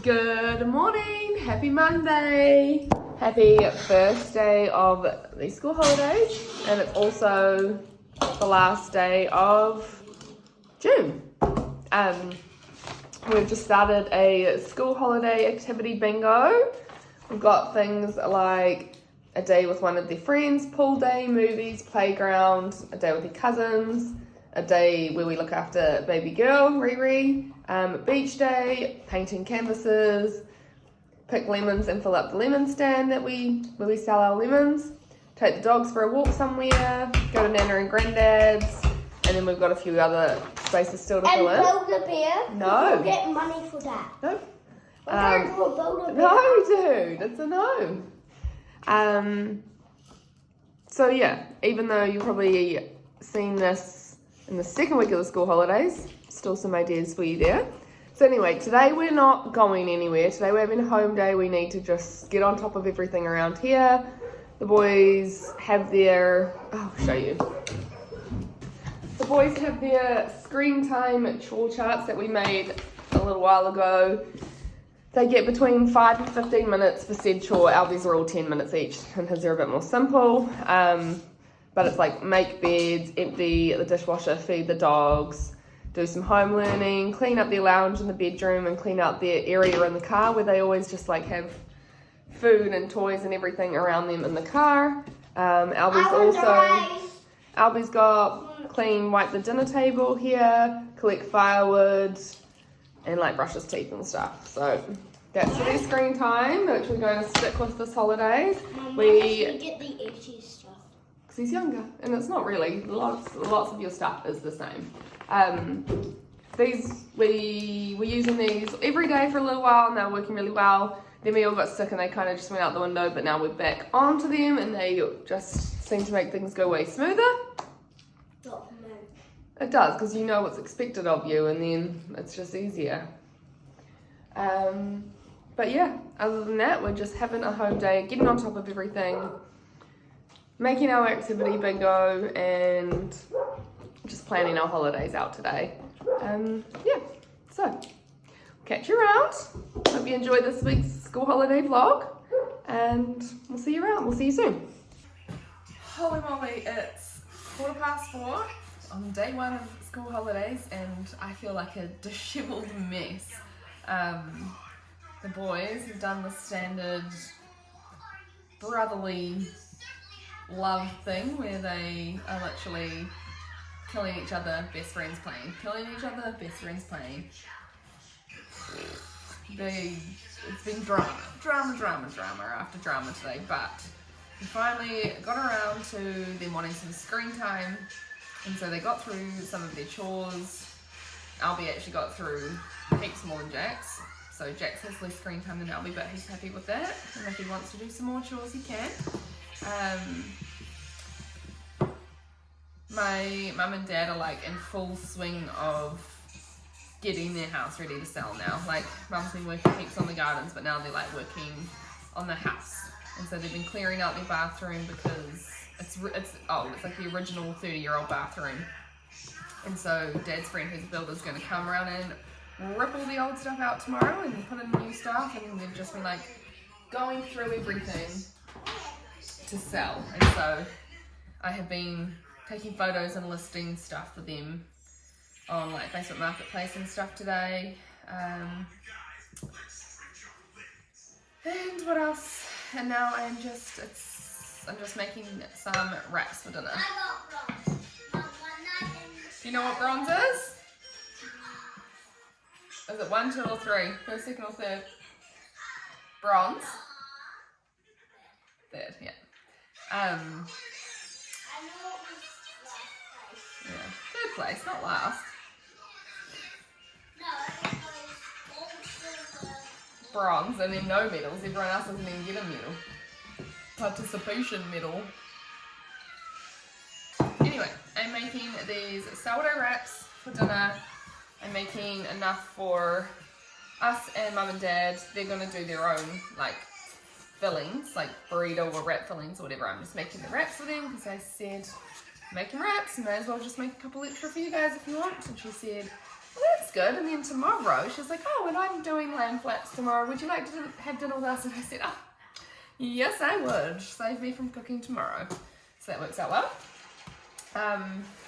Good morning, happy Monday, happy first day of the school holidays, and it's also the last day of June. We've just started a school holiday activity bingo. We've got things like a day with one of their friends, pool day, movies, playground, a day with their cousins, a day where we look after baby girl, Riri, beach day, painting canvases, pick lemons and fill up the lemon stand where we sell our lemons, take the dogs for a walk somewhere, go to Nana and Granddad's, and then we've got a few other spaces still to fill in. And build a bear? No. We'll get money for that. No. We're going to build a bear. No, dude, it's a no. So yeah, even though you've probably seen this in the second week of the school holidays, still some ideas for you there. So anyway, today we're not going anywhere. Today we're having a home day. We need to just get on top of everything around here. The boys have their, I'll show you. The boys have their screen time chore charts that we made a little while ago. They get between 5 and 15 minutes for said chore. Albie's are all 10 minutes each, and his are a bit more simple. But it's like make beds, empty the dishwasher, feed the dogs, do some home learning, clean up their lounge in the bedroom, and clean out their area in the car where they always just like have food and toys and everything around them in the car. Albie's got clean, wipe the dinner table here, collect firewood, and like brush his teeth and stuff. So that's their screen time, which we're going to stick with this holidays. We get the itchy stuff. Because he's younger, and it's not really, lots of your stuff is the same. We're using these every day for a little while, and they're working really well. Then we all got sick and they kind of just went out the window, but now we're back onto them and they just seem to make things go way smoother. Oh, man. It does, because you know what's expected of you, and then it's just easier. But yeah, other than that, we're just having a home day, getting on top of everything, making our activity bingo, and just planning our holidays out today. Yeah, so catch you around. Hope you enjoyed this week's school holiday vlog, and we'll see you around. We'll see you soon. Holy moly, it's 4:15 on day one of school holidays, and I feel like a disheveled mess. The boys have done the standard brotherly love thing where they are literally killing each other, best friends playing. Killing each other, best friends playing. It's been drama after drama today, but we finally got around to them wanting some screen time, and so they got through some of their chores. Albie actually got through heaps more than Jax, so Jax has less screen time than Albie, but he's happy with that, and if he wants to do some more chores, he can. My mum and dad are like in full swing of getting their house ready to sell now. Like, mum's been working heaps on the gardens, but now they're like working on the house. And so they've been clearing out their bathroom because it's like the original 30-year-old bathroom. And so dad's friend who's a builder is going to come around and rip all the old stuff out tomorrow and put in the new stuff. And they've just been like going through everything to sell. And so I have been taking photos and listing stuff for them on like Facebook Marketplace and stuff today. And what else? And now I'm just making some wraps for dinner. Do you know what bronze is? Is it 1, 2, or 3? First, second, or third? Bronze. Third, yeah. Yeah. Third place, not last. Bronze, and then no medals. Everyone else doesn't even get a medal. Participation medal. Anyway, I'm making these sourdough wraps for dinner. I'm making enough for us and mum and dad. They're going to do their own like fillings, like burrito or wrap fillings or whatever. I'm just making the wraps for them because I said making wraps, and may as well just make a couple extra for you guys if you want. And she said well, that's good. And then tomorrow, she's like, oh, and I'm doing lamb flaps tomorrow. Would you like to have dinner with us? And I said, oh, yes, I would. Save me from cooking tomorrow. So that works out well.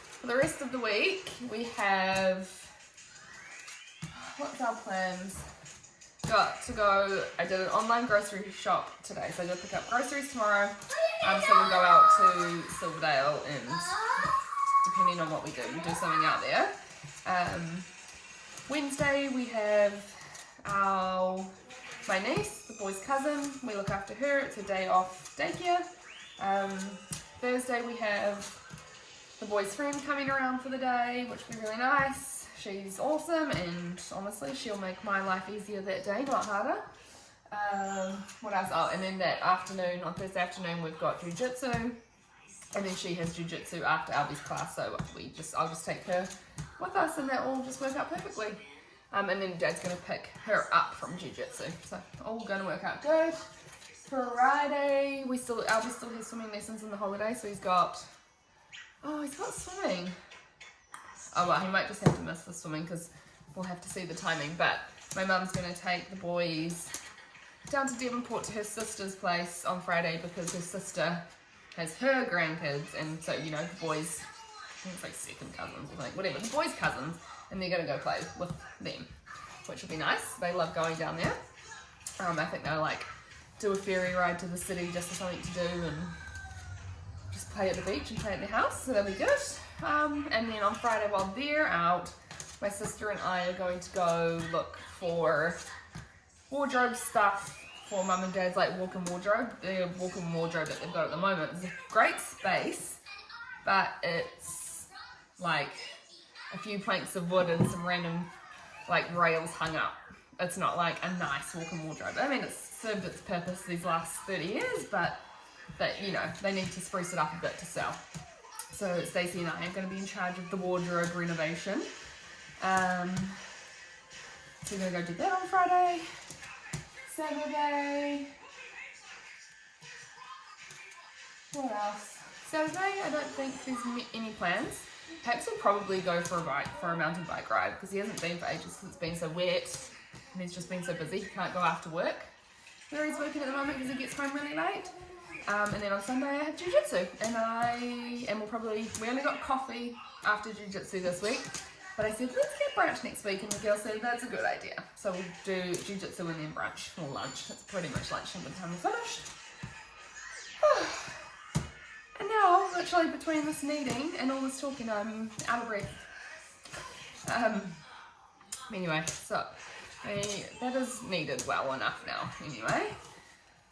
For the rest of the week, we have, what's our plans? Got to go, I did an online grocery shop today, so I got to pick up groceries tomorrow. So we'll go out to Silverdale and depending on what we do, we'll do something out there. Wednesday we have my niece, the boy's cousin. We look after her. It's a day off daycare. Thursday we have the boy's friend coming around for the day, which will be really nice. She's awesome, and honestly, she'll make my life easier that day, not harder. What else? Oh, and then that afternoon, on Thursday afternoon, we've got jiu-jitsu, and then she has jiu-jitsu after Albie's class, so I'll just take her with us, and that will just work out perfectly. And then Dad's going to pick her up from jiu-jitsu, so all going to work out good. Friday, Albie still has swimming lessons in the holiday, so he's got swimming. Oh well, he might just have to miss the swimming because we'll have to see the timing. But my mum's going to take the boys down to Devonport to her sister's place on Friday because her sister has her grandkids, and so the boys, I think it's like second cousins or something, whatever, the boys' cousins, and they're going to go play with them, which will be nice. They love going down there. I think they'll do a ferry ride to the city just for something to do and just play at the beach and play at their house, so that'll be good. And then on Friday while they're out, my sister and I are going to go look for wardrobe stuff for Mum and Dad's walk-in wardrobe. The walk-in wardrobe that they've got at the moment is a great space, but it's a few planks of wood and some random rails hung up. It's not a nice walk-in wardrobe. I mean, it's served its purpose these last 30 years, but they need to spruce it up a bit to sell. So Stacey and I are going to be in charge of the wardrobe renovation. So we're going to go do that on Friday. Saturday. What else? Saturday, I don't think there's any plans. Perhaps we'll probably go for a mountain bike ride because he hasn't been for ages because it's been so wet and he's just been so busy. He can't go after work where he's working at the moment because he gets home really late. And then on Sunday I have jiu-jitsu, we only got coffee after jiu-jitsu this week, but I said let's get brunch next week, and the girl said that's a good idea. So we'll do jiu-jitsu and then brunch or lunch. It's pretty much lunchtime by the time we're finished. And now, literally between this kneading and all this talking, I'm out of breath. Anyway, so that is kneaded well enough now anyway.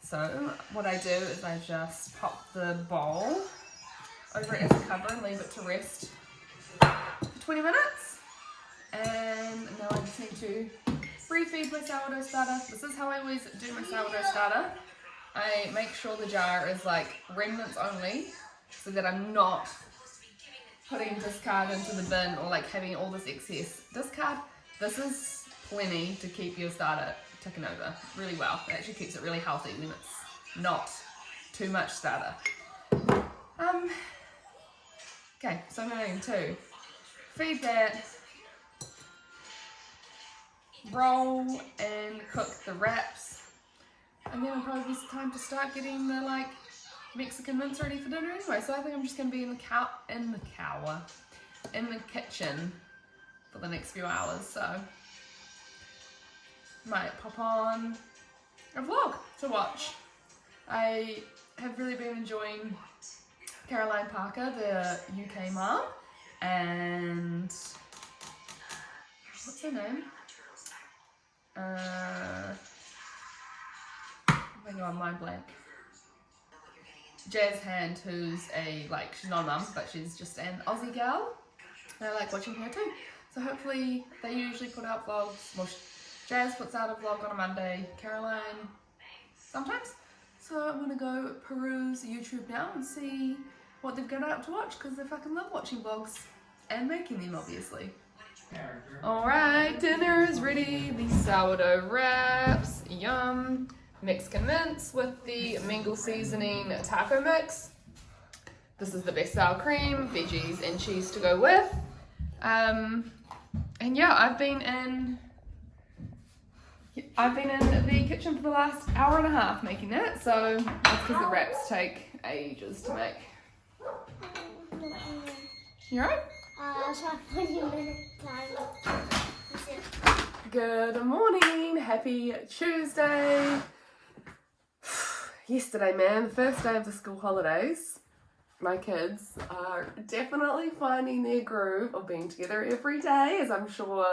So what I do is I just pop the bowl over it as a cover and leave it to rest for 20 minutes. And now I just need to refeed my sourdough starter. This is how I always do my sourdough starter. I make sure the jar is remnants only so that I'm not putting discard into the bin or having all this excess discard. This is plenty to keep your starter ticking over really well. It actually keeps it really healthy when it's not too much starter. Okay, so I'm going to feed that, roll and cook the wraps, and then it'll probably be time to start getting the Mexican mince ready for dinner anyway. So I think I'm just going to be in the kitchen for the next few hours. So might pop on a vlog to watch. I have really been enjoying Caroline Parker, the UK mom, and what's her name? Oh my god, mind blank. Jazz Hand, who's she's not a mum, but she's just an Aussie gal. And I like watching her too. So hopefully they usually put out vlogs. Well, Jazz puts out a vlog on a Monday, Caroline sometimes. So I'm gonna go peruse YouTube now and see what they've got out to watch, because I fucking love watching vlogs and making them, obviously. Alright, dinner is ready. The sourdough wraps, yum. Mexican mince with the mango seasoning taco mix. This is the best sour cream, veggies and cheese to go with. And And yeah, I've been in the kitchen for the last hour and a half making that, so that's because the wraps take ages to make. You alright? So 20 minutes time. Good morning, happy Tuesday. Yesterday, man, the first day of the school holidays, my kids are definitely finding their groove of being together every day, as I'm sure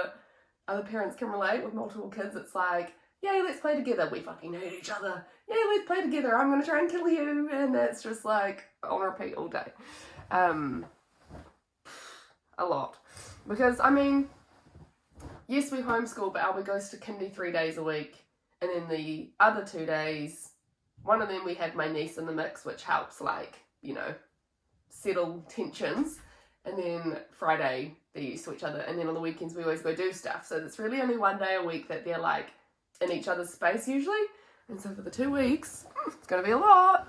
other parents can relate with multiple kids. It's like, yay, let's play together. We fucking hate each other. Yay, let's play together. I'm going to try and kill you. And it's just like on repeat all day. A lot. Because, I mean, yes, we homeschool, but Albie goes to kindy 3 days a week. And then the other 2 days, one of them we have my niece in the mix, which helps, like, you know, settle tensions. And then Friday, they're used to each other. And then on the weekends, we always go do stuff. So it's really only 1 day a week that they're, like, in each other's space usually. And so for the 2 weeks, it's going to be a lot.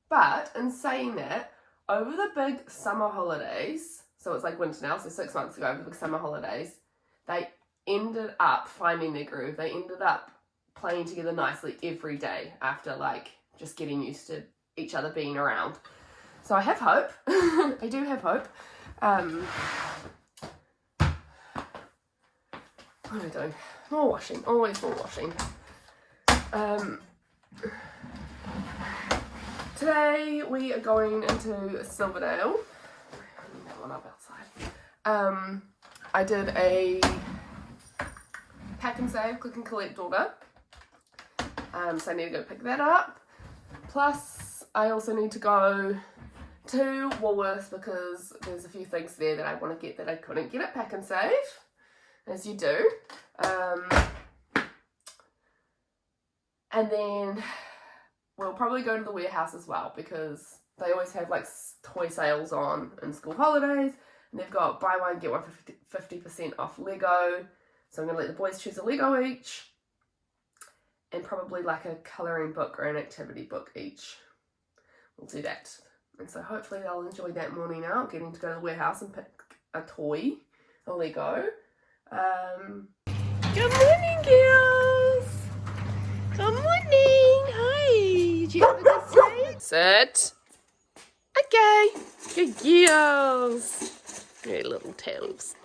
But in saying that, over the big summer holidays, so it's like winter now, so 6 months ago, over the big summer holidays, they ended up finding their groove. They ended up playing together nicely every day after, like, just getting used to each other being around. So I have hope. I do have hope. What am I doing? More washing. Always more washing. Today we are going into Silverdale. I'm that one up outside. I did a pack and save, click and collect order. So I need to go pick that up. Plus, I also need to go to Woolworths because there's a few things there that I want to get that I couldn't get at pack and save, as you do. And then we'll probably go to the warehouse as well because they always have like toy sales on in school holidays, and they've got buy one get one for 50% off Lego. So I'm going to let the boys choose a Lego each and probably like a colouring book or an activity book each. We'll do that. And so hopefully they'll enjoy that morning out, getting to go to the warehouse and pick a toy, a Lego. Good morning, girls! Good morning! Hi! Did you have a good day? Sit. Okay. Good girls. Your little tails.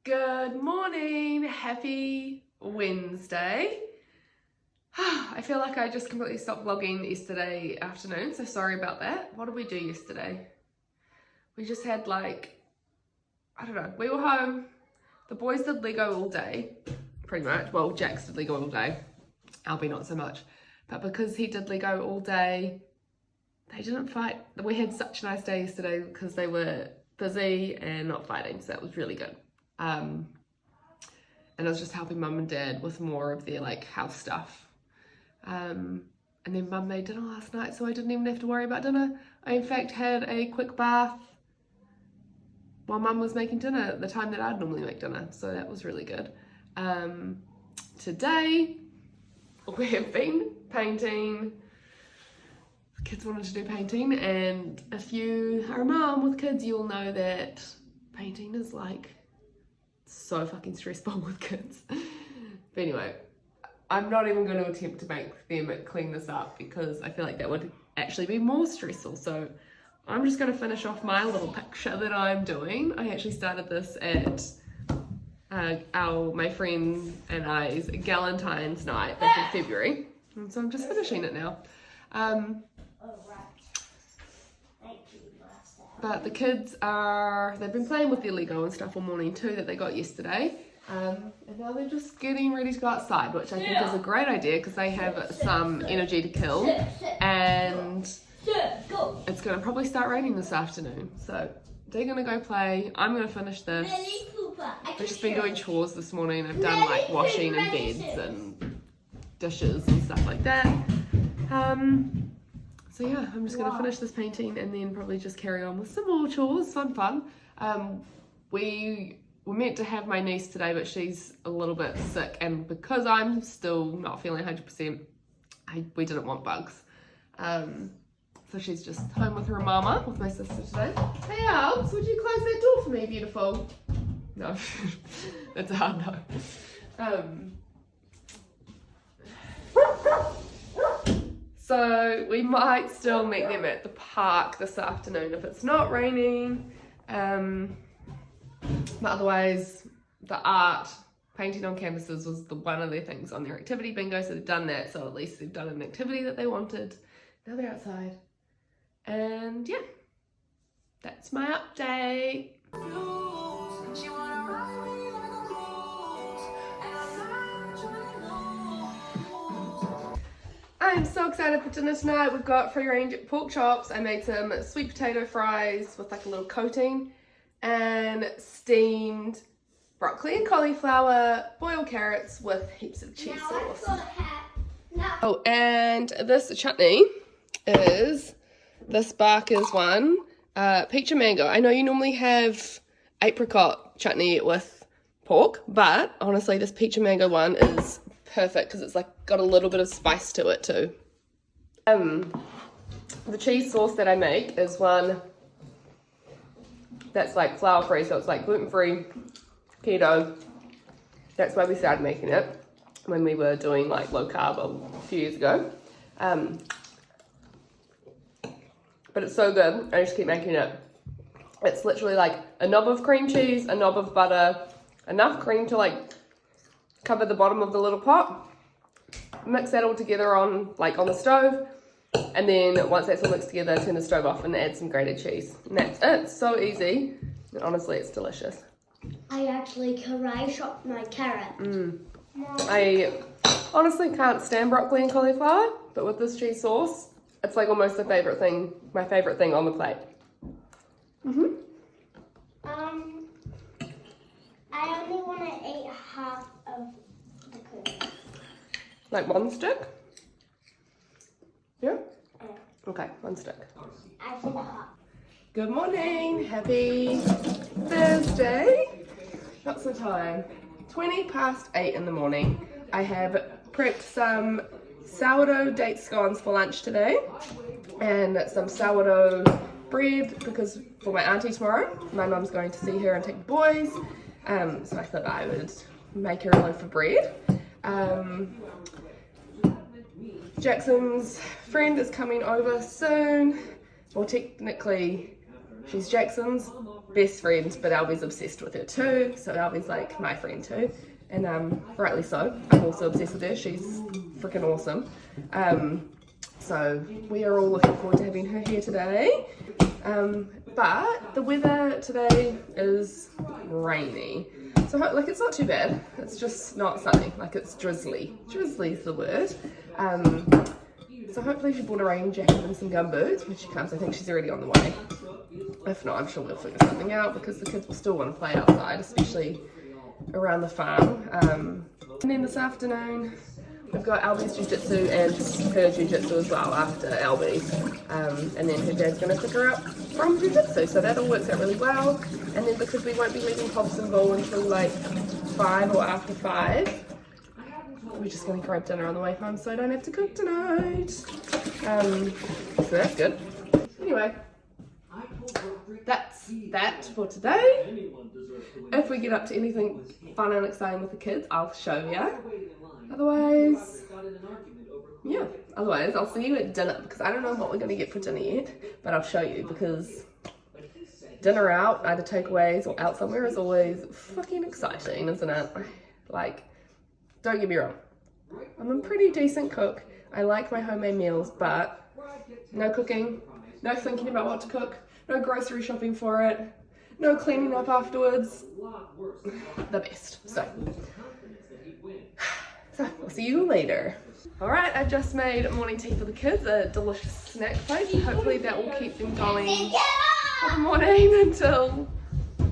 Good morning. Happy Wednesday. I feel like I just completely stopped vlogging yesterday afternoon, so sorry about that. What did we do yesterday? We just had like, I don't know, we were home. The boys did Lego all day, pretty much. Well, Jax did Lego all day. Albie not so much. But because he did Lego all day, they didn't fight. We had such a nice day yesterday because they were busy and not fighting, so that was really good. And I was just helping mum and dad with more of their like house stuff. And then mum made dinner last night, so I didn't even have to worry about dinner. I in fact had a quick bath while mum was making dinner at the time that I'd normally make dinner, so that was really good. Today we have been painting. The kids wanted to do painting, and if you are a mum with kids, you'll know that painting is like so fucking stressful with kids. But anyway, I'm not even going to attempt to make them clean this up because I feel like that would actually be more stressful. So I'm just going to finish off my little picture that I'm doing. I actually started this at my friend and I's Galentine's night back in February. And so I'm just finishing it now. But the kids they've been playing with their Lego and stuff all morning too that they got yesterday. And now they're just getting ready to go outside, which I think is a great idea because they have some energy to kill. And it's going to probably start raining this afternoon. So they're going to go play. I'm going to finish this. I've just been doing chores this morning. I've done like washing and beds and dishes and stuff like that. So yeah, I'm just gonna finish this painting and then probably just carry on with some more chores, fun. We were meant to have my niece today, but she's a little bit sick, and because I'm still not feeling 100%, we didn't want bugs. So she's just home with her mama, with my sister today. Hey Albs, would you close that door for me, beautiful? No, that's a hard no. So we might still meet them at the park this afternoon if it's not raining. But otherwise, the art, painting on canvases was one of their things on their activity bingo, so they've done that, so at least they've done an activity that they wanted. Now they're outside. And yeah, that's my update. I'm so excited for dinner tonight. We've got free range pork chops. I made some sweet potato fries with like a little coating and steamed broccoli and cauliflower, boiled carrots with heaps of cheese sauce. Oh, and this chutney is this Barker's one, peach and mango. I know you normally have apricot chutney with pork, but honestly this peach and mango one is perfect because it's like got a little bit of spice to it too. The cheese sauce that I make is one that's like flour free, so it's like gluten free, keto. That's why we started making it when we were doing like low carb a few years ago. But it's so good, I just keep making it. It's literally like a knob of cream cheese, a knob of butter, enough cream to like cover the bottom of the little pot. Mix that all together on the stove, and then once that's all mixed together, turn the stove off and add some grated cheese. And that's it. It's so easy. And honestly, it's delicious. I actually karate chopped my carrot. I honestly can't stand broccoli and cauliflower, but with this cheese sauce, it's like almost my favorite thing on the plate. I only want to eat half of the cookie. Like one stick? Yeah? Okay, one stick. I think half. Good morning, happy Thursday. What's the time? 8:20 in the morning. I have prepped some sourdough date scones for lunch today and some sourdough bread because for my auntie tomorrow. My mum's going to see her and take the boys, so I thought I would make her a loaf of bread. Jackson's friend is coming over soon. Well, technically she's Jackson's best friend, but Albie's obsessed with her too, so Albie's like my friend too, and rightly so. I'm also obsessed with her. She's freaking awesome. So we are all looking forward to having her here today. But the weather today is rainy, so like it's not too bad. It's just not sunny, like it's drizzly. Drizzly's the word. So hopefully she bought a rain jacket and some gumboots when she comes. I think she's already on the way. If not, I'm sure we'll figure something out because the kids will still want to play outside, especially around the farm. And then this afternoon we've got Albie's jiu-jitsu and her jiu-jitsu as well after Albie's. And then her dad's going to pick her up from jiu-jitsu, so that all works out really well. And then because we won't be leaving Hobsonville until like 5 or after 5, we're just going to grab dinner on the way home so I don't have to cook tonight. So that's good. Anyway, that's that for today. If we get up to anything fun and exciting with the kids, I'll show you. Otherwise, yeah. Otherwise, I'll see you at dinner because I don't know what we're going to get for dinner yet, but I'll show you because dinner out, either takeaways or out somewhere, is always fucking exciting, isn't it? Like, don't get me wrong. I'm a pretty decent cook. I like my homemade meals, but no cooking, no thinking about what to cook, no grocery shopping for it, no cleaning up afterwards. The best. So I'll see you later. Alright, I just made morning tea for the kids, a delicious snack plate. Hopefully that will keep them going for the morning until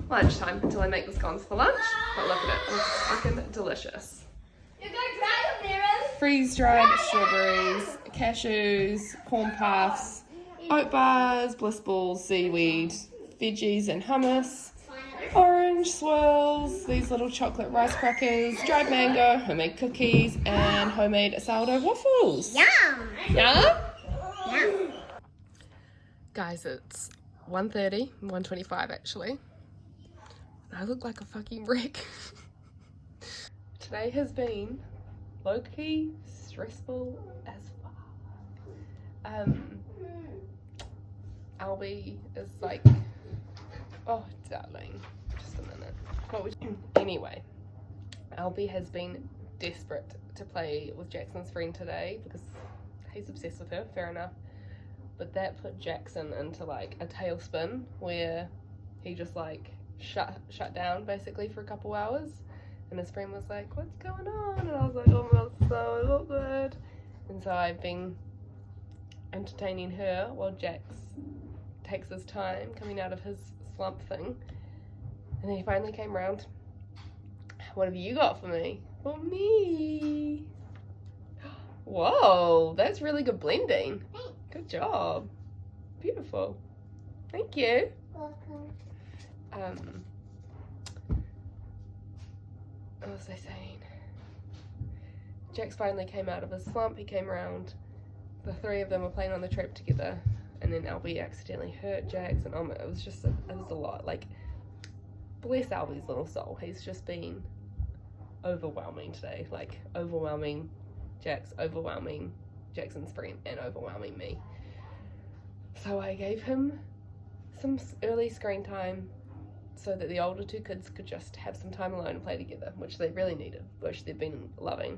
lunchtime, until I make the scones for lunch. But look at it, it's freaking delicious. You're going to try them, Miriam. Freeze-dried strawberries, cashews, corn puffs, oat bars, bliss balls, seaweed, veggies and hummus, orange swirls, these little chocolate rice crackers, dried mango, homemade cookies, and homemade sourdough waffles. Yum! Yeah? Yum! Guys, it's 1:30, 1:25 actually. I look like a fucking wreck. Today has been low-key stressful as fuck. Albie is like, oh darling, just a minute. What would you... Anyway, Albie has been desperate to play with Jackson's friend today because he's obsessed with her, fair enough. But that put Jackson into like a tailspin where he just like shut down basically for a couple hours. And his friend was like, what's going on? And I was like, oh my, so good. And so I've been entertaining her while Jax takes his time coming out of his slump thing. And then he finally came round. What have you got for me? For me. Whoa, that's really good blending. Good job. Beautiful. Thank you. Welcome. What was I saying? Jax finally came out of his slump. He came around. The three of them were playing on the trip together, and then Albie accidentally hurt Jax, and it was a lot. Like, bless Albie's little soul. He's just been overwhelming today. Like, overwhelming Jax, overwhelming Jackson's friend, and overwhelming me. So I gave him some early screen time so that the older two kids could just have some time alone and play together, which they really needed, which they've been loving.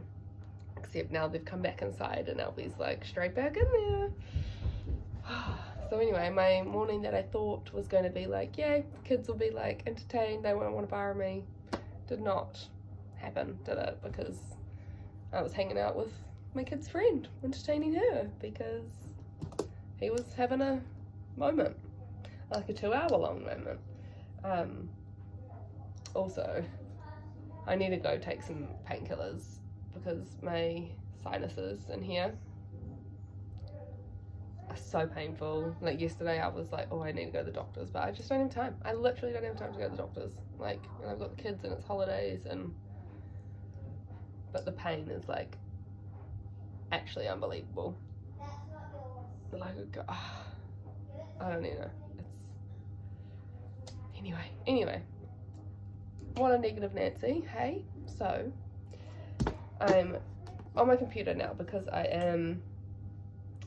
Except now they've come back inside and Albie's like straight back in there. So anyway, my morning that I thought was going to be like, yay, kids will be like entertained, they won't want to borrow me, did not happen, did it? Because I was hanging out with my kid's friend, entertaining her, because he was having a moment, like a 2-hour-long moment. Also, I need to go take some painkillers because my sinuses in here are so painful. Like yesterday I was like, oh, I need to go to the doctors, but I just don't have time. I literally don't have time to go to the doctors. Like, and I've got the kids and it's holidays, but the pain is like actually unbelievable. Like, I don't even know. Anyway, what a negative Nancy, hey? So, I'm on my computer now because I am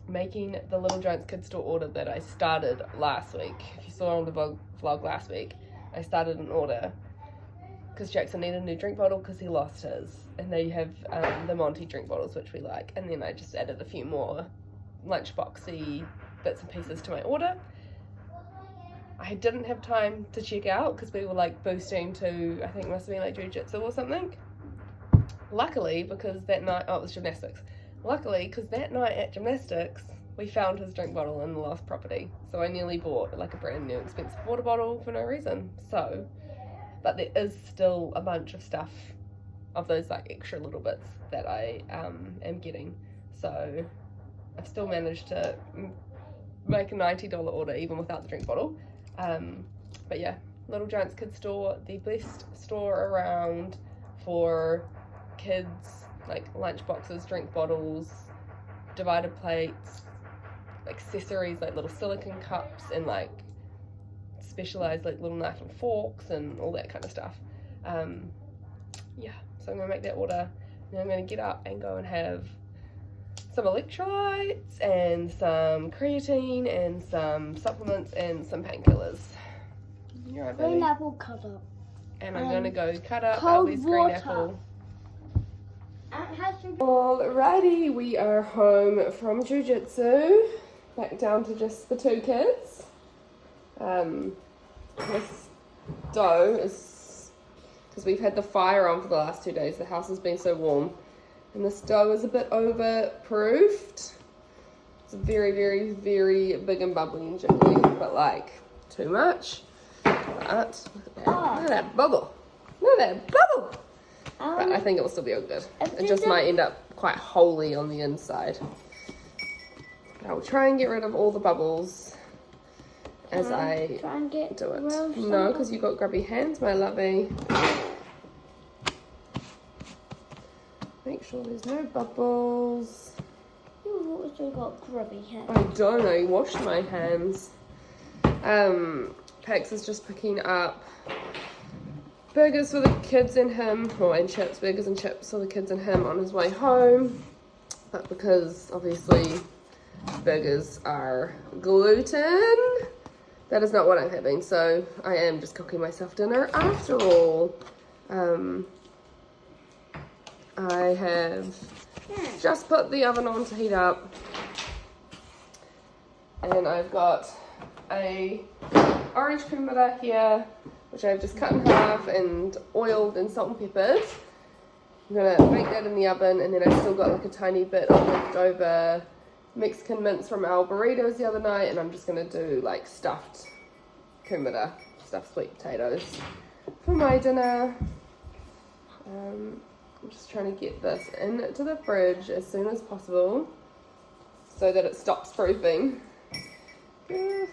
making the Little Giants Kids Store order that I started last week. If you saw on the vlog last week, I started an order because Jackson needed a new drink bottle because he lost his. And they have the Monty drink bottles, which we like. And then I just added a few more lunchboxy bits and pieces to my order. I didn't have time to check out because we were like boosting to, I think it must have been like jiu-jitsu or something. Luckily, because that night, it was gymnastics. Luckily, because that night at gymnastics, we found his drink bottle in the lost property. So I nearly bought like a brand new expensive water bottle for no reason. So, but there is still a bunch of stuff of those like extra little bits that I am getting. So I've still managed to make a $90 order even without the drink bottle. But yeah, Little Giants Kids Store, the best store around for kids, like lunch boxes, drink bottles, divided plates, accessories like little silicone cups and like specialized like little knife and forks and all that kind of stuff. Yeah, so I'm gonna make that order. Then I'm gonna get up and go and have some electrolytes and some creatine and some supplements and some painkillers. You're right, baby. Green apple cut up. And I'm gonna go cut up cold Albie's green water. apple. Alrighty, we are home from jiu-jitsu. Back down to just the two kids. This dough is, because we've had the fire on for the last 2 days, the house has been so warm. And this dough is a bit overproofed. It's very, very, very big and bubbly and jiggly, but like too much. But look at that bubble. Look at that bubble. But I think it will still be all good. It just might end up quite holy on the inside. I'll try and get rid of all the bubbles as I try and get do it. rid of some No, because you've got grubby hands, my lovey. Make sure there's no bubbles. What was we got grubby hair? I don't know, you washed my hands. Pax is just picking up burgers for the kids and him, and chips, burgers and chips for the kids and him on his way home. But because obviously burgers are gluten, that is not what I'm having. So I am just cooking myself dinner after all. I have just put the oven on to heat up, and I've got a orange kumara here, which I've just cut in half and oiled in salt and peppers. I'm gonna bake that in the oven, and then I've still got like a tiny bit of leftover Mexican mince from our burritos the other night, and I'm just gonna do like stuffed kumara, stuffed sweet potatoes for my dinner. I'm just trying to get this into the fridge as soon as possible so that it stops proofing. Yeah.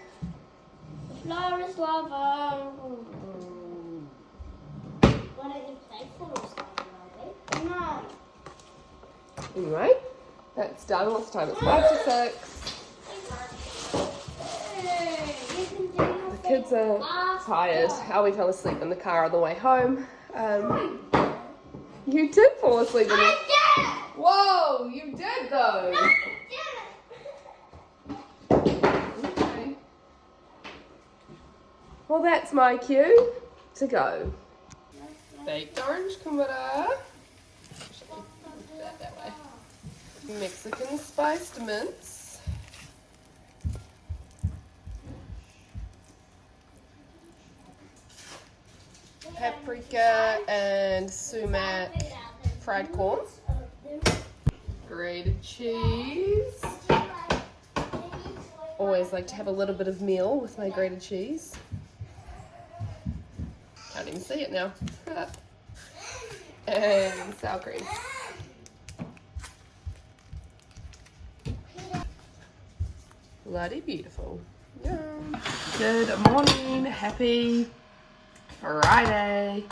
Flour is lava. Why don't you play flour is lava? No. Anyway, that's done. What's the time? It's 5 to 6. The kids are tired. Alwie fell asleep in the car on the way home. You did fall asleep in the... I did! Whoa, you did though. No, I didn't. Okay. Well, that's my cue to go. Baked orange kumara. That way. Mexican spiced mince. Paprika and sumac fried corn. Grated cheese. Always like to have a little bit of meal with my grated cheese. Can't even see it now. And sour cream. Bloody beautiful. Yum. Good morning. Happy Friday.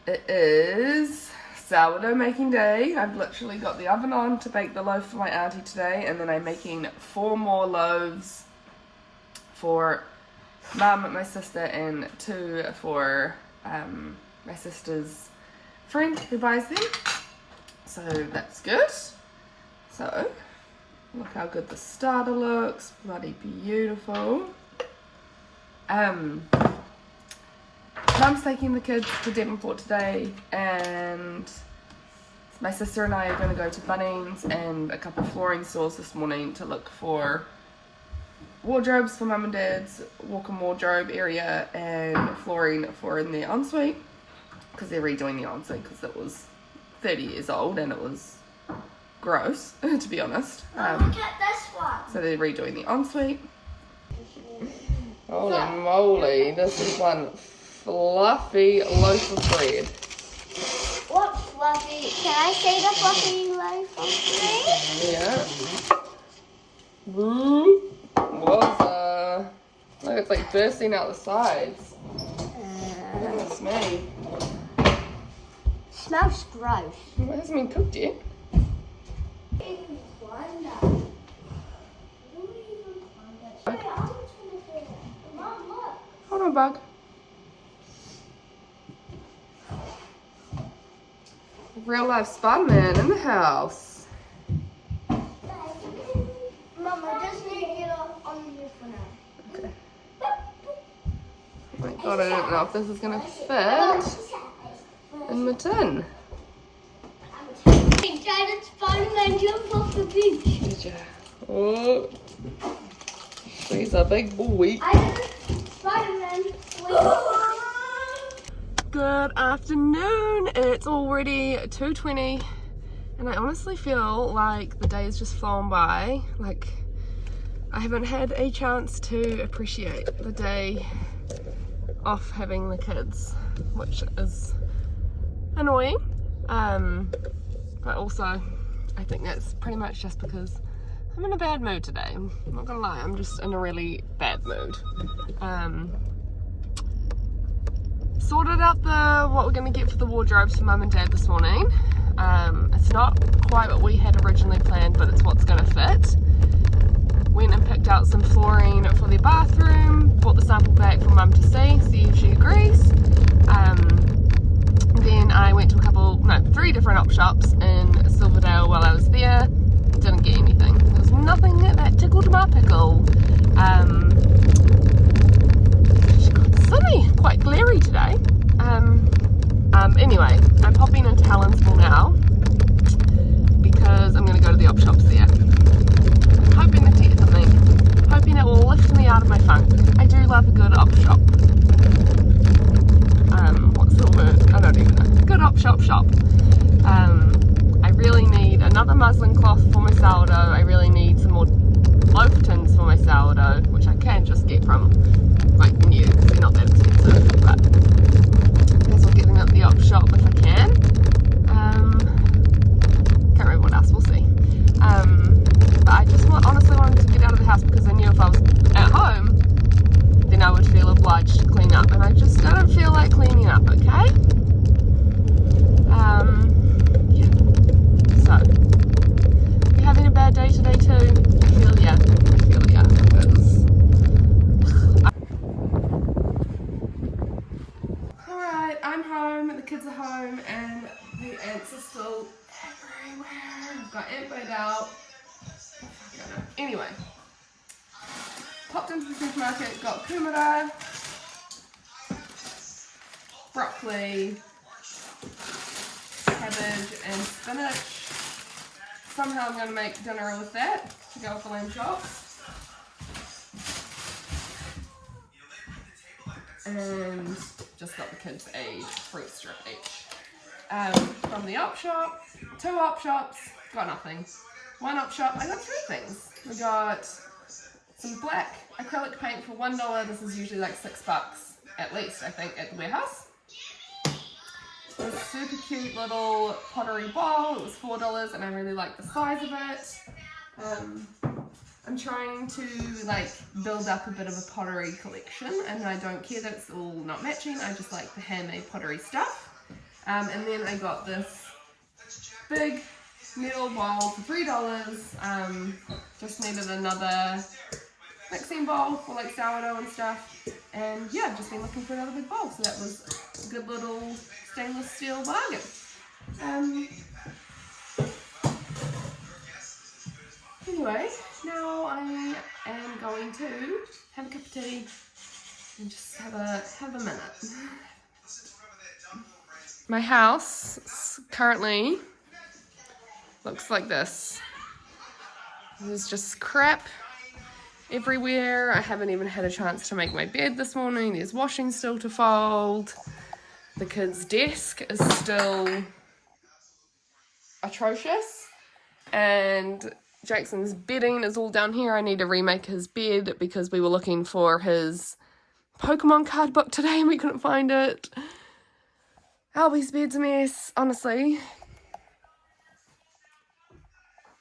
It is sourdough making day. I've literally got the oven on to bake the loaf for my auntie today, and then I'm making 4 more loaves for Mum, my sister, and 2 for my sister's friend who buys them. So that's good. So look how good the starter looks. Bloody beautiful. Mum's taking the kids to Devonport today, and my sister and I are going to go to Bunnings and a couple of flooring stores this morning to look for wardrobes for Mum and Dad's walk-in wardrobe area and flooring for in their ensuite, because they're redoing the ensuite because it was 30 years old and it was gross, to be honest. Look at this one. So they're redoing the ensuite. Holy moly, this is one fluffy loaf of bread. What fluffy? Can I say the fluffy loaf of bread? Yeah. Woo. Wowza. Look, it's like bursting out the sides. Goodness me. Smells gross. It hasn't been cooked yet. Hold on, bug. Real life Spider-Man in the house. Mom, I just need to get off on you for now. Okay. Oh my god, I don't know if this is gonna fit in the tin. Giant Spider-Man jump off the beach. Did ya? Oh. He's a big boy. Spider-Man. Good afternoon. It's already 2:20 and I honestly feel like the day has just flown by. Like I haven't had a chance to appreciate the day off having the kids, which is annoying. But also I think that's pretty much just because I'm in a bad mood today. I'm not gonna lie, I'm just in a really bad mood. Sorted out what we're gonna get for the wardrobes for Mum and Dad this morning. It's not quite what we had originally planned, but it's what's gonna fit. Went and picked out some flooring for their bathroom, brought the sample back for Mum to see if she agrees. Then I went to 3 different op shops in Silverdale while I was there. Didn't get anything. There was nothing that tickled my pickle. Sunny, quite glary today. Anyway, I'm popping into Helensville now because I'm going to go to the op shops there. I'm hoping to get something. Hoping it will lift me out of my funk. I do love a good op shop. What's the word? I don't even know. Good op shop. I really need another muslin cloth for my sourdough. I really need some more loaf tins for my sourdough, which I can just get from like new because they're not that expensive. But I guess I'll get them at the op shop if I can. Can't remember what else. We'll see. But I just honestly wanted to get out of the house because I knew if I was at home, then I would feel obliged to clean up, and I just don't feel like cleaning up. Okay. Yeah. So, you having a bad day today too? I feel ya. Alright, I'm home, the kids are home, and the ants are still everywhere. I've got ant bait out. Anyway, popped into the supermarket, got kumara, broccoli, cabbage and spinach. Somehow I'm going to make dinner with that to go with the lamb chops. And just got the kids a fruit strip each. From the op shop, 2 op shops, got nothing. 1 op shop, I got 3 things. We got some black acrylic paint for $1. This is usually like $6 at least, I think, at the warehouse. This super cute little pottery bowl. It was $4 and I really like the size of it. I'm trying to build up a bit of a pottery collection, and I don't care that it's all not matching. I just like the handmade pottery stuff. And then I got this big metal bowl for $3. Just needed another mixing bowl for sourdough and stuff. And yeah, I've just been looking for another big bowl, so that was a good little stainless steel bargain. Anyway, now I am going to have a cup of tea and just have a minute. My house currently looks like this. There's just crap everywhere. I haven't even had a chance to make my bed this morning. There's washing still to fold. The kids' desk is still atrocious. And Jackson's bedding is all down here. I need to remake his bed because we were looking for his Pokemon card book today and we couldn't find it. Albie's bed's a mess, honestly.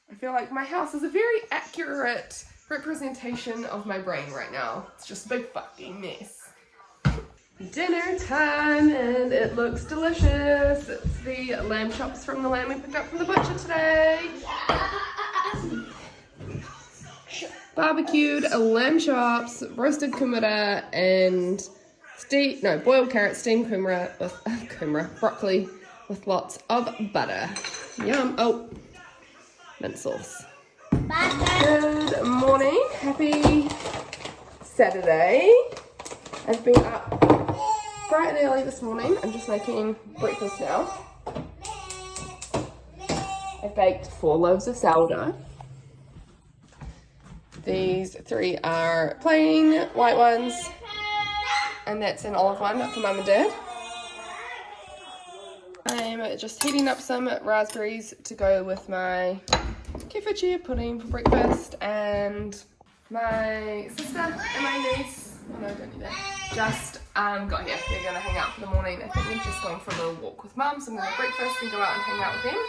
I feel like my house is a very accurate representation of my brain right now. It's just a big fucking mess. Dinner time, and it looks delicious. It's the lamb chops from the lamb we picked up from the butcher today. Barbecued lamb chops, roasted kumara, and boiled carrots, steamed kumara with broccoli with lots of butter. Yum. Oh, mint sauce. Good morning. Happy Saturday. I've been up bright and early this morning. I'm just making breakfast now. I've baked 4 loaves of sourdough. These 3 are plain white ones, and that's an olive one for Mum and Dad. I'm just heating up some raspberries to go with my kefir chia pudding for breakfast, and my sister and my niece, oh no, I don't need that, just got here. They're going to hang out for the morning. I think they're just going for a little walk with Mum, so I'm going to have breakfast and go out and hang out with them.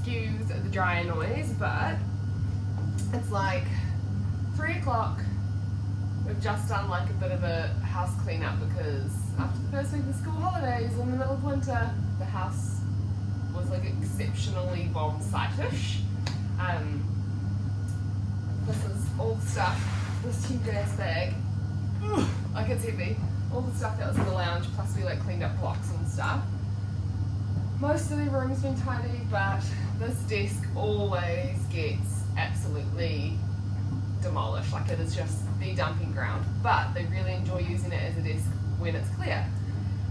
excuse the dryer noise, but it's like 3 o'clock. We've just done like a bit of a house cleanup because after the first week of school holidays in the middle of winter, the house was like exceptionally bomb site-ish. This is all the stuff, this huge ass bag, like it's heavy, all the stuff that was in the lounge, plus we like cleaned up blocks and stuff. Most of the room's been tidy, but this desk always gets absolutely demolished, like it is just the dumping ground, but they really enjoy using it as a desk when it's clear.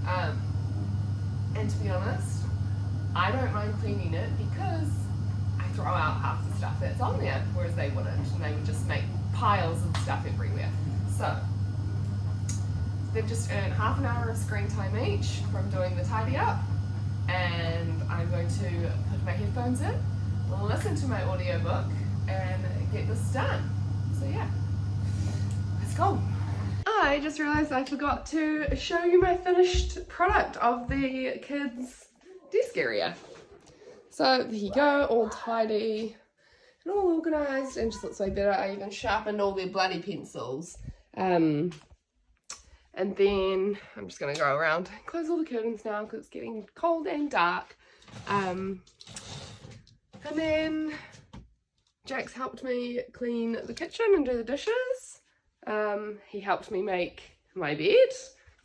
And to be honest, I don't mind cleaning it because I throw out half the stuff that's on there, whereas they wouldn't, and they would just make piles of stuff everywhere. So they've just earned half an hour of screen time each from doing the tidy up, and I'm going to put my headphones in, listen to my audiobook, and get this done. So yeah, let's go. I just realised I forgot to show you my finished product of the kids' desk area. So there you go, all tidy and all organised, and just looks way better. I even sharpened all their bloody pencils. And then I'm just going to go around and close all the curtains now because it's getting cold and dark. And then Jack's helped me clean the kitchen and do the dishes. He helped me make my bed.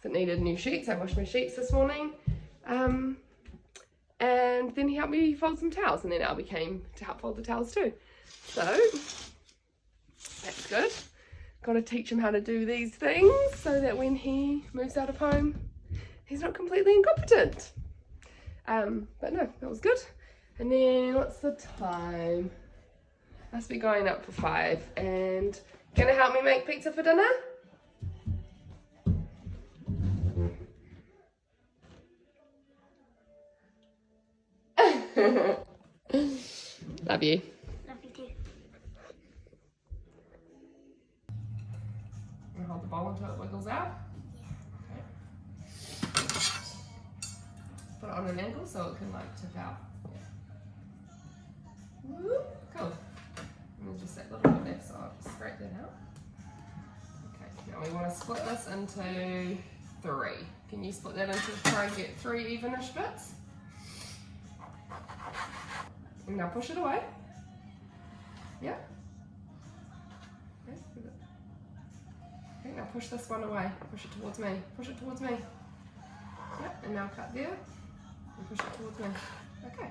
It needed new sheets. I washed my sheets this morning. And then he helped me fold some towels, and then Albie came to help fold the towels too. So that's good. Got to teach him how to do these things so that when he moves out of home, he's not completely incompetent. But no, that was good. And then what's the time? Must be going up for 5. And gonna help me make pizza for dinner? Love you. Love you too. Hold the bowl until it wiggles out. Okay. Put it on an angle so it can like tip out. Yeah. Woo. Cool. And then just that little bit left, so I'll scrape that out. Okay, now we want to split this into 3. Can you split that into, try and get 3 evenish bits? And now push it away. Yeah. Okay, okay, now push this one away. Push it towards me. Push it towards me. Yep, and now cut there. And push it towards me. Okay.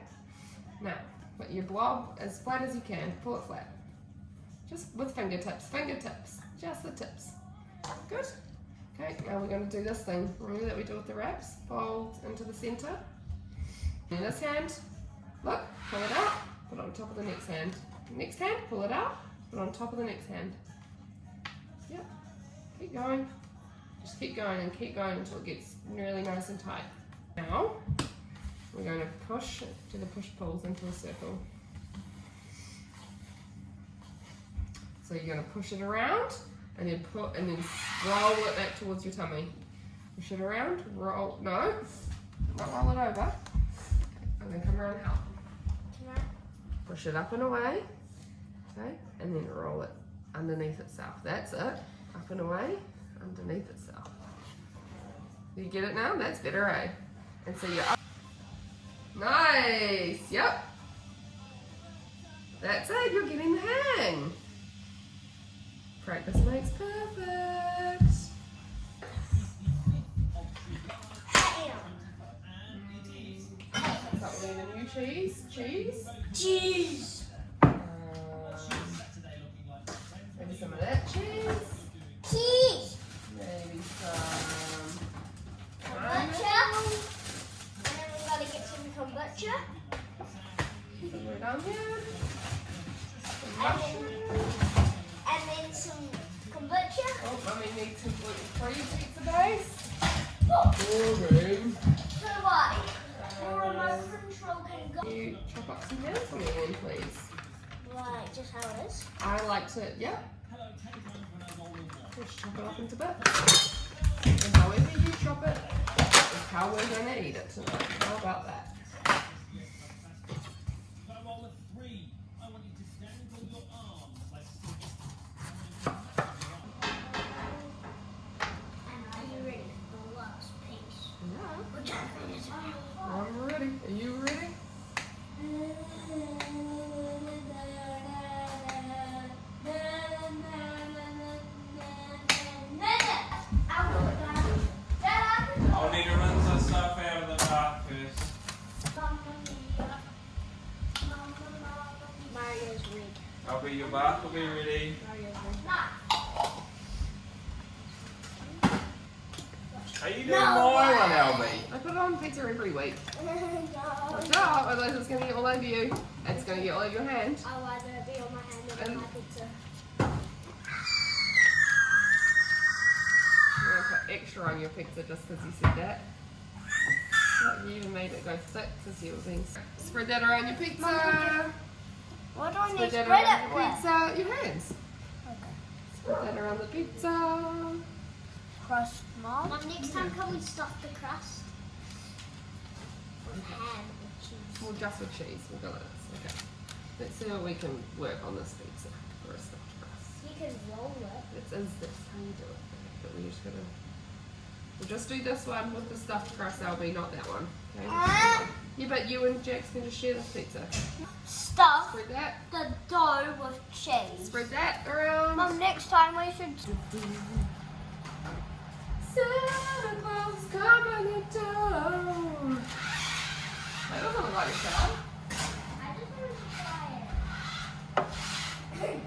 Now, put your blob as flat as you can. Pull it flat. Just with fingertips. Fingertips. Just the tips. Good. Okay, now we're going to do this thing. Remember that we do with the wraps? Fold into the center. In this hand, look, pull it out, put it on top of the next hand. Next hand, pull it out, put it on top of the next hand. Yep, keep going. Just keep going and keep going until it gets really nice and tight. Now, we're going to push, do the push-pulls into a circle. So you're going to push it around and then put, and then roll it back towards your tummy. Push it around, roll, no, not roll it over. And then come around and help. Yeah. Push it up and away, okay, and then roll it underneath itself. That's it. Up and away, underneath itself. Do you get it now? That's better, eh? And so you're up. Nice. Yep. That's it. You're getting the hang. Practice makes perfect. We need a new cheese. Cheese. Maybe some of that cheese. Maybe some Kombucha. And then we gotta get some kombucha. somewhere down here. Some And mushrooms. then some kombucha. Oh, Mummy needs some gluten-free pizza base. Okay. So what? Your remote control can go. You chop up some yams for me then, please. Right, just how it is. I like to, yeah. Just chop it up into bits. And however you chop it is how we're going to eat it tonight. How about that? Are you doing my one, Albie? I put it on pizza every week. No. Watch out, otherwise it's going to get all over you. It's going to get all over your hand. I'd rather it be on my hand than on my pizza. I'm going to put extra on your pizza just because you said that. Like you even made it go thick because you were being... Spread that around your pizza. Mom, what do I need to Spread that spread around it your with? pizza. Your hands. Okay. Spread that around the pizza. Crust, Mom. Mom, next time can we stuff the crust? Okay. Ham with cheese. Well, just with cheese. We'll go with this. Okay. Let's see what we can work on this pizza for a stuffed crust. You can roll it. This is this how you do it. But we're just gonna. We'll just do this one with the stuffed crust, Albie, not that one. Okay? Yeah, but you and Jax can just share this pizza. Stuff Spread that. the dough with cheese. Spread that around. Mom, next time we should. Santa Claus coming to town. That doesn't look like a salad. I just want to try it.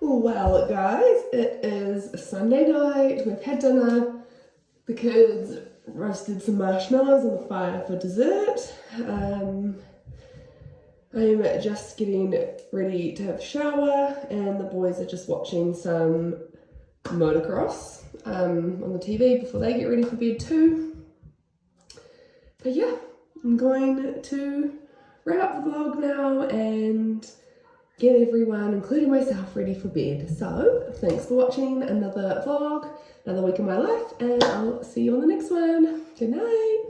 Well, guys, it is Sunday night. We've had dinner. The kids roasted some marshmallows on the fire for dessert. I'm just getting ready to have a shower, and the boys are just watching some motocross on the TV before they get ready for bed too. But yeah, I'm going to wrap up the vlog now and get everyone, including myself, ready for bed. So thanks for watching another vlog, another week of my life, and I'll see you on the next one. Good night.